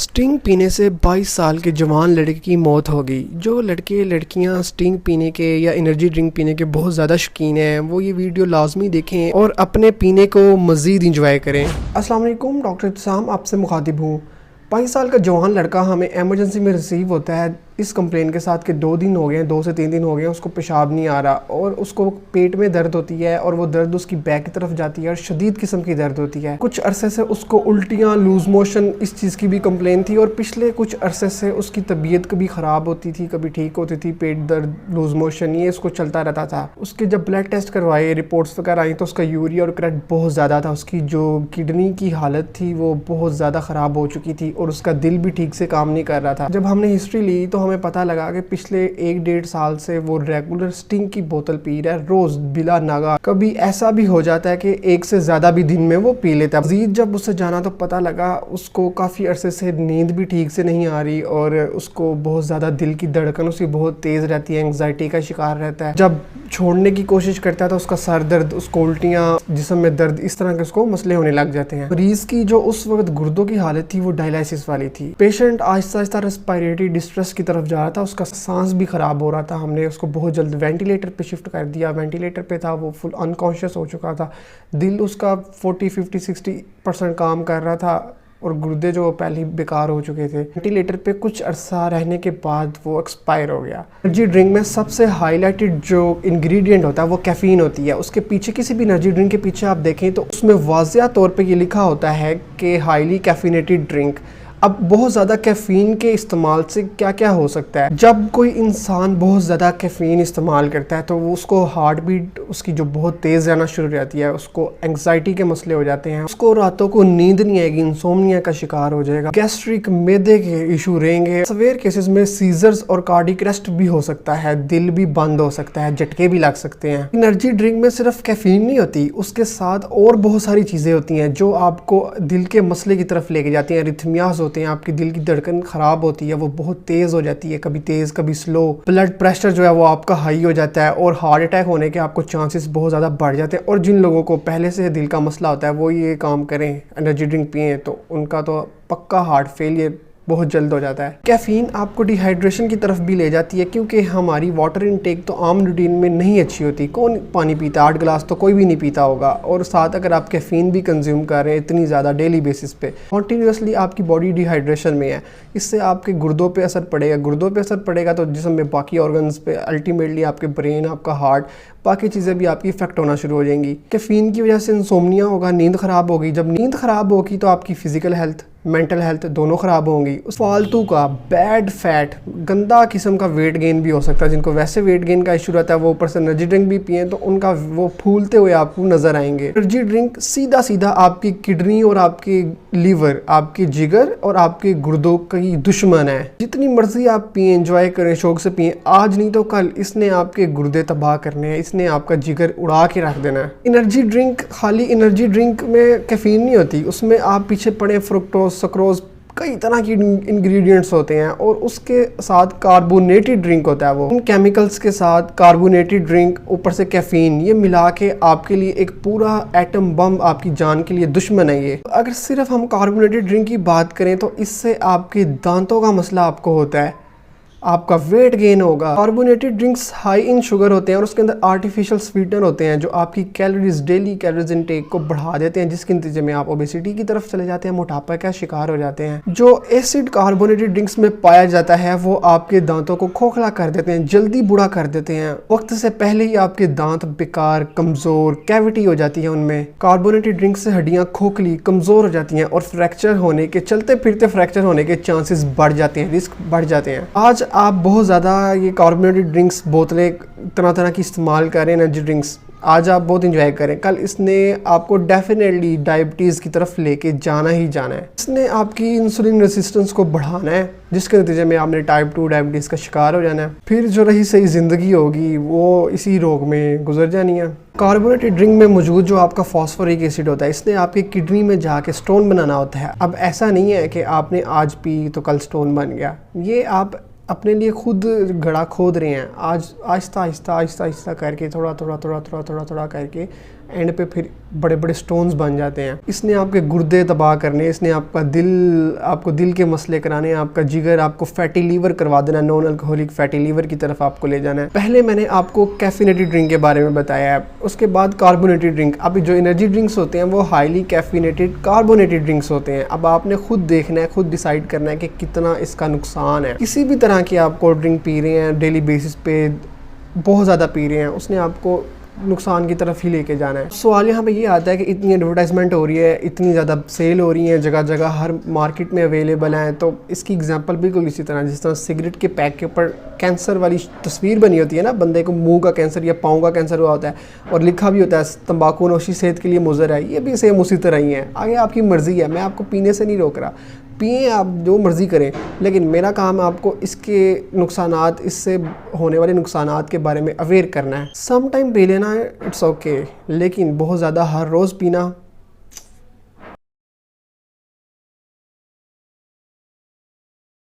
Sting पीने से 22 साल के जवान लड़के की मौत हो गई। जो लड़के लड़कियां स्टिंग पीने के या एनर्जी ड्रिंक पीने के बहुत ज़्यादा शौकीन हैं वो ये वीडियो लाजमी देखें और अपने पीने को मज़ीद इंजॉय करें। अस्सलाम वालेकुम, डॉक्टर इब्तिसाम आपसे मुखातिब हूँ। 22 साल का जवान लड़का हमें एमरजेंसी में रिसीव होता है इस कंप्लेन के साथ कि 2 दिन हो गए हैं, 2 से 3 दिन हो गए हैं, उसको पेशाब नहीं आ रहा और उसको पेट में दर्द होती है और वो दर्द उसकी बैक की तरफ जाती है और शदीद किस्म की दर्द होती है। कुछ अरसे से उसको उल्टियाँ, लूज मोशन, इस चीज़ की भी कंप्लेन थी और पिछले कुछ अरसे से उसकी तबीयत कभी ख़राब होती थी, कभी ठीक होती थी, पेट दर्द, लूज मोशन, ये इसको चलता रहता था। उसके जब ब्लड टेस्ट करवाए, रिपोर्ट्स वगैरह आई तो उसका यूरिया और क्रेट बहुत ज़्यादा था। उसकी जो किडनी की हालत थी वो बहुत ज़्यादा ख़राब हो चुकी थी और उसका दिल भी ठीक से काम नहीं कर रहा था। जब हमने हिस्ट्री ली तो हमें पता लगा कि पिछले 1-1.5 साल से वो रेगुलर स्टिंग की बोतल पी रहा है, रोज बिला नागा। कभी ऐसा भी हो जाता है कि 1 से ज़्यादा भी दिन में वो पी लेता है। मज़ीद जब उससे जाना तो पता लगा उसको काफ़ी अरसे से नींद भी ठीक से नहीं आ रही और उसको बहुत ज़्यादा दिल की धड़कन उसकी बहुत तेज़ रहती है, एंग्जाइटी का शिकार रहता है। जब छोड़ने की कोशिश करता है तो उसका सर दर्द, उसको उल्टियाँ, जिस्म में दर्द, इस तरह के उसको मसले होने लग जाते हैं। मरीज की जो उस वक्त गुर्दों की हालत थी वो डायलिसिस वाली थी। Patient Aahista Aahista respiratory distress की तरफ जा रहा था, उसका सांस भी ख़राब हो रहा था। हमने उसको बहुत जल्द वेंटिलेटर पे शिफ्ट कर दिया। वेंटिलेटर पे था, वो फुल अनकॉन्शियस हो चुका था। दिल उसका 40, 50, 60% काम कर रहा था और गुर्दे जो पहले ही बेकार हो चुके थे। वेंटिलेटर पे कुछ अरसा रहने के बाद वो एक्सपायर हो गया। एनर्जी ड्रिंक में सबसे हाईलाइटेड जो इंग्रेडिएंट होता है वो कैफ़ीन होती है। उसके पीछे, किसी भी एनर्जी ड्रिंक के पीछे आप देखें तो उसमें वाज़िया तौर पे ये लिखा होता है कि हाईली कैफिनेटेड ड्रिंक। अब बहुत ज़्यादा कैफ़ीन के इस्तेमाल से क्या क्या हो सकता है। जब कोई इंसान बहुत ज़्यादा कैफ़ीन इस्तेमाल करता है तो वो उसको हार्ट बीट उसकी जो बहुत तेज़ जाना शुरू हो जाती है, उसको एंग्जाइटी के मसले हो जाते हैं, उसको रातों को नींद नहीं आएगी, इंसोम्निया का शिकार हो जाएगा, गैस्ट्रिक, मैदे के इशू रहेंगे। सवेर केसेस में सीजर्स और कार्डियक अरेस्ट भी हो सकता है, दिल भी बंद हो सकता है, झटके भी लग सकते हैं। एनर्जी ड्रिंक में सिर्फ कैफ़ीन नहीं होती, उसके साथ और बहुत सारी चीज़ें होती हैं जो आपको दिल के मसले की तरफ लेके जाती हैं। रिथमियाज होते हैं, आपकी दिल की धड़कन खराब होती है, वो बहुत तेज़ हो जाती है, कभी तेज़ कभी स्लो। ब्लड प्रेशर जो है वो आपका हाई हो जाता है और हार्ट अटैक होने के आपको चांसेस बहुत ज़्यादा बढ़ जाते हैं। और जिन लोगों को पहले से दिल का मसला होता है वो ये काम करें, एनर्जी ड्रिंक पिएँ, तो उनका तो पक्का हार्ट फेलियर बहुत जल्द हो जाता है। कैफ़ीन आपको डिहाइड्रेशन की तरफ भी ले जाती है क्योंकि हमारी वाटर इनटेक तो आम रूटीन में नहीं अच्छी होती। कौन पानी पीता? 8 गिलास तो कोई भी नहीं पीता होगा। और साथ अगर आप कैफ़ीन भी कंज्यूम कर रहे हैं इतनी ज़्यादा डेली बेसिस पे, कॉन्टीन्यूसली आपकी बॉडी डिहाइड्रेशन में है, इससे आपके गुर्दों पे असर पड़ेगा। गुर्दों पे असर पड़ेगा तो जिस्म में बाकी ऑर्गन्स पे, अल्टीमेटली आपके ब्रेन, आपका हार्ट, बाकी चीज़ें भी आपकी इफेक्ट होना शुरू हो जाएंगी। कैफ़ीन की वजह से इंसोम्निया होगा, नींद ख़राब होगी। जब नींद ख़राब होगी तो आपकी फ़िज़िकल हेल्थ, मेंटल हेल्थ दोनों ख़राब होंगी। उस फालतू का बैड फैट, गंदा किस्म का वेट गेन भी हो सकता है। जिनको वैसे वेट गेन का इशू रहता है वो ऊपर से एनर्जी ड्रिंक भी पिए तो उनका वो फूलते हुए आपको नज़र आएंगे। एनर्जी ड्रिंक सीधा सीधा आपकी किडनी और आपकी लीवर, आपके जिगर और आपके गुर्दों की दुश्मन है। जितनी मर्जी आप पिए, एंजॉय करें, शौक से पिए, आज नहीं तो कल इसने आपके गुर्दे तबाह करने हैं, इसने आपका जिगर उड़ा के रख देना है। एनर्जी ड्रिंक, खाली एनर्जी ड्रिंक में कैफ़ीन नहीं होती, उसमें आप पीछे पड़े फ्रुक्टोज, सक्रोज, कई तरह की इंग्रेडिएंट्स होते हैं और उसके साथ कार्बोनेटेड ड्रिंक होता है। वो इन केमिकल्स के साथ कार्बोनेटेड ड्रिंक, ऊपर से कैफ़ीन, ये मिला के आपके लिए एक पूरा एटम बम, आपकी जान के लिए दुश्मन है ये। अगर सिर्फ हम कार्बोनेटेड ड्रिंक की बात करें तो इससे आपके दांतों का मसला आपको होता है, आपका वेट गेन होगा। Carbonated drinks high in sugar होते हैं और उसके अंदर आर्टिफिशियल स्वीटनर होते हैं जो आपकी कैलोरीज, डेली कैलोरीज इनटेक को बढ़ा देते हैं, जिसके नतीजे में आप ओबेसिटी की तरफ चले जाते हैं, मोटापा का शिकार हो जाते हैं। जो एसिड कार्बोनेटेड ड्रिंक्स में पाया जाता है वो आपके दांतों को खोखला कर देते हैं, जल्दी बूढ़ा कर देते हैं, वक्त से पहले ही आपके दांत बेकार, कमज़ोर, कैविटी हो जाती है उनमें। कार्बोनेटेड ड्रिंक से हड्डियाँ खोखली, कमज़ोर हो जाती हैं और फ्रैक्चर होने के, चलते फिरते फ्रैक्चर होने के चांसेस बढ़ जाते हैं, रिस्क बढ़ जाते हैं। आज आप बहुत ज़्यादा ये कार्बोनेटेड ड्रिंक्स, बोतलें तरह तरह की इस्तेमाल करें, एनर्जी ड्रिंक्स, आज आप बहुत इंजॉय करें, कल इसने आपको डेफिनेटली डायबिटीज़ की तरफ लेके जाना ही जाना है। इसने आपकी इंसुलिन रेसिस्टेंस को बढ़ाना है, जिसके नतीजे में आपने टाइप 2 डायबिटीज़ का शिकार हो जाना है। फिर जो रही सही ज़िंदगी होगी वो इसी रोग में गुजर जानी है। कार्बोनेटेड ड्रिंक में मौजूद जो आपका फॉस्फोरिक एसिड होता है, इसने आपकी किडनी में जाके स्टोन बनाना होता है। अब ऐसा नहीं है कि आपने आज पी तो कल स्टोन बन गया, ये आप अपने लिए खुद गड्ढा खोद रहे हैं। आज आहिस्ता आहिस्ता आहिस्ता आहिस्ता करके, थोड़ा थोड़ा थोड़ा थोड़ा थोड़ा थोड़ा करके एंड पे फिर बड़े बड़े स्टोन्स बन जाते हैं। इसने आपके गुर्दे तबाह करने, इसने आपको दिल के मसले कराने, आपका जिगर, आपको फैटी लीवर करवा देना, नॉन अल्कोहलिक फैटी लीवर की तरफ आपको ले जाना है। पहले मैंने आपको कैफिनेटेड ड्रिंक के बारे में बताया है, उसके बाद कार्बोनेटेड ड्रिंक। अब जो एनर्जी ड्रिंक्स होते हैं वो हाईली कैफिनेटेड कार्बोनेटेड ड्रिंक्स होते हैं। अब आपने खुद देखना है, खुद डिसाइड करना है कि कितना इसका नुकसान है। किसी भी तरह की आप कोल्ड ड्रिंक पी रहे हैं डेली बेसिस पे, बहुत ज़्यादा पी रहे हैं, उसने आपको नुकसान की तरफ ही लेके जाना है। सवाल यहाँ पे ये आता है कि इतनी एडवर्टाइजमेंट हो रही है, इतनी ज़्यादा सेल हो रही है, जगह जगह हर मार्केट में अवेलेबल हैं, तो इसकी एग्जांपल बिल्कुल इसी तरह, जिस तरह सिगरेट के पैक के ऊपर कैंसर वाली तस्वीर बनी होती है ना, बंदे को मुंह का कैंसर या पाँव का कैंसर हुआ होता है और लिखा भी होता है तंबाकू नोशी सेहत के लिए मुज़र है। ये भी सेम उसी तरह ही है। आगे आपकी मर्ज़ी है, मैं आपको पीने से नहीं रोक रहा, पिए आप जो मर्ज़ी करें, लेकिन मेरा काम आपको इसके नुकसानात, इससे होने वाले नुकसानात के बारे में अवेयर करना है। सम टाइम पी लेना है, इट्स ओके, लेकिन बहुत ज़्यादा हर रोज़ पीना